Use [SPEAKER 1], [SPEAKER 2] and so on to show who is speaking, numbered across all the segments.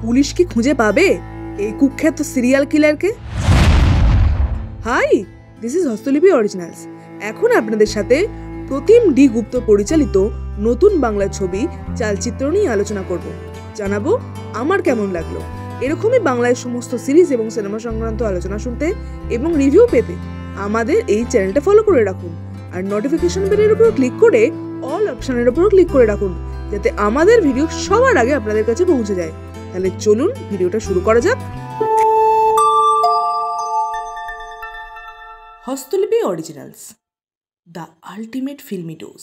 [SPEAKER 1] Police কি খুঁজে পাবে এই কুখ্যাত সিরিয়াল কিলারকে? Hi, this is Hastalipi originals. এখন আপনাদের সাথে প্রতিম ডি গুপ্ত পরিচালিত নতুন বাংলা ছবি চালচিত্র নিয়ে আলোচনা করব। জানাবো আমার কেমন লাগলো। এরকমই বাংলায় সমস্ত সিরিজ এবং সিনেমা সংক্রান্ত আলোচনা শুনতে এবং রিভিউ পেতে আমাদের এই চ্যানেলটা ফলো করে রাখুন আর নোটিফিকেশন বেলের উপর ক্লিক করে অল অপশনের উপর ক্লিক করে রাখুন, যাতে আমাদের ভিডিও সবার আগে আপনাদের কাছে পৌঁছে যায়। তাহলে চলুন ভিডিওটা শুরু করা যাক। Hastalipi originals, the ultimate filmy dose.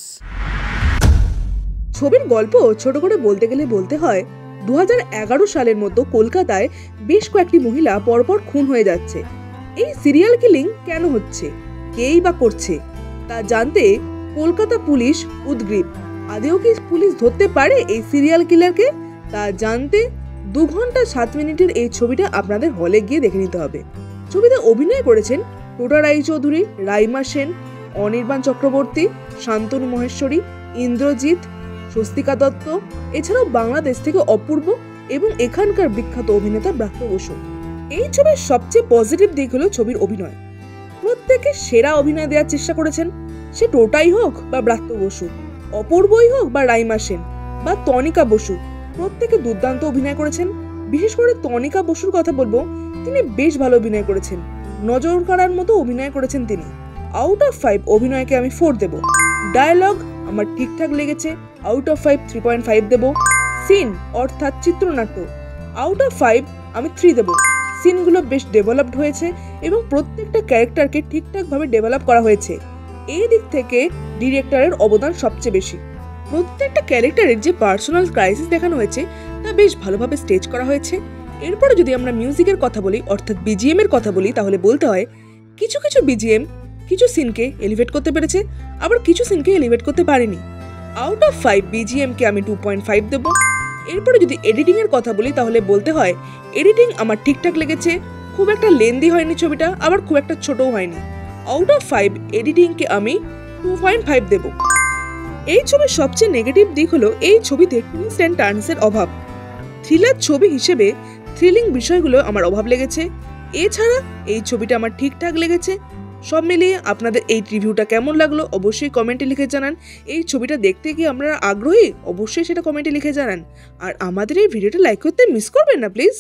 [SPEAKER 1] ছবির গল্প ছোট করে বলতে গেলে বলতে হয় 2011 সালের মতো কলকাতায় বেশ কয়েকটি মহিলা পরপর খুন হয়ে যাচ্ছে। এই সিরিয়াল কিলিং কেন হচ্ছে, কেই বা করছে তা জানতে কলকাতা পুলিশ উদগ্রীব। আদেও কি পুলিশ ধরতে পারে এই সিরিয়াল কিলারকে তা জানতে 2 ঘন্টা 7 মিনিটের এই ছবিটা আপনাদের হলে গিয়ে দেখে নিতে হবে। ছবিতে অভিনয় করেছেন টোটা রায়চৌধুরী, রাইমা সেন, অনির্বাণ চক্রবর্তী, শান্তনু মহেশ্বরী, ইন্দ্রজিৎ, স্বস্তিকা দত্ত, এছাড়াও বাংলাদেশ থেকে অপূর্ব এবং এখানকার বিখ্যাত অভিনেতা ব্রাত্য বসু। এই ছবির সবচেয়ে পজিটিভ দিক হলো ছবির অভিনয়। প্রত্যেকে সেরা অভিনয় দেওয়ার চেষ্টা করেছেন, সে টোটাই হোক বা ব্রাত্য বসু, অপূর্বই হোক বা রাইমা সেন বা তনিকা বসু, প্রত্যেকে দুর্দান্ত অভিনয় করেছেন। বিশেষ করে তনিকা বসুর কথা বলবো, তিনি বেশ ভালো অভিনয় করেছেন, নজর কাড়ার মতো অভিনয় করেছেন তিনি। আউট অফ 5 অভিনয়কে আমি 4 দেব। ডায়ালগ আমার ঠিকঠাক লেগেছে, আউট অফ 5 3.5 দেব। সিন অর্থাৎ চিত্রনাট্য আউট অফ 5 আমি 3 দেব। সিনগুলো বেশ ডেভেলপড হয়েছে এবং প্রত্যেকটা ক্যারেক্টারকে ঠিকঠাকভাবে ডেভেলপ করা হয়েছে। এই দিক থেকে ডিরেক্টরের অবদান সবচেয়ে বেশি। প্রত্যেকটা ক্যারেক্টারের যে পার্সোনাল ক্রাইসিস দেখানো হয়েছে তা বেশ ভালোভাবে স্টেজ করা হয়েছে। এরপরে যদি আমরা মিউজিকের কথা বলি অর্থাৎ বিজিএম এর কথা বলি, তাহলে বলতে হয় কিছু কিছু বিজিএম কিছু সিনকে এলিভেট করতে পেরেছে, আবার কিছু সিনকে এলিভেট করতে পারেনি। আউট অফ 5 বিজিএম কে আমি 2.5 দেব। এরপরে যদি এডিটিং এর কথা বলি, তাহলে বলতে হয় এডিটিং আমার ঠিকঠাক লেগেছে, খুব একটা লেন্দি হয়নি ছবিটা, আবার খুব একটা ছোটও হয়নি। আউট অফ 5 এডিটিং কে আমি 2.5 দেব। এই ছবির সবচেয়ে নেগেটিভ দিক হলো এই ছবিতে টুইস্ট অ্যান্ড টার্নসের অভাব। থ্রিলার ছবি হিসেবে থ্রিলিং বিষয়গুলো আমার অভাব লেগেছে। এছাড়া এই ছবিটা আমার ঠিকঠাক লেগেছে। সব মিলিয়ে আপনাদের এই রিভিউটা কেমন লাগলো অবশ্যই কমেন্টে লিখে জানান। এই ছবিটা দেখতে কি আপনারা আগ্রহী, অবশ্যই সেটা কমেন্টে লিখে জানান। আর আমাদের এই ভিডিওটা লাইক করতে মিস করবেন না প্লিজ।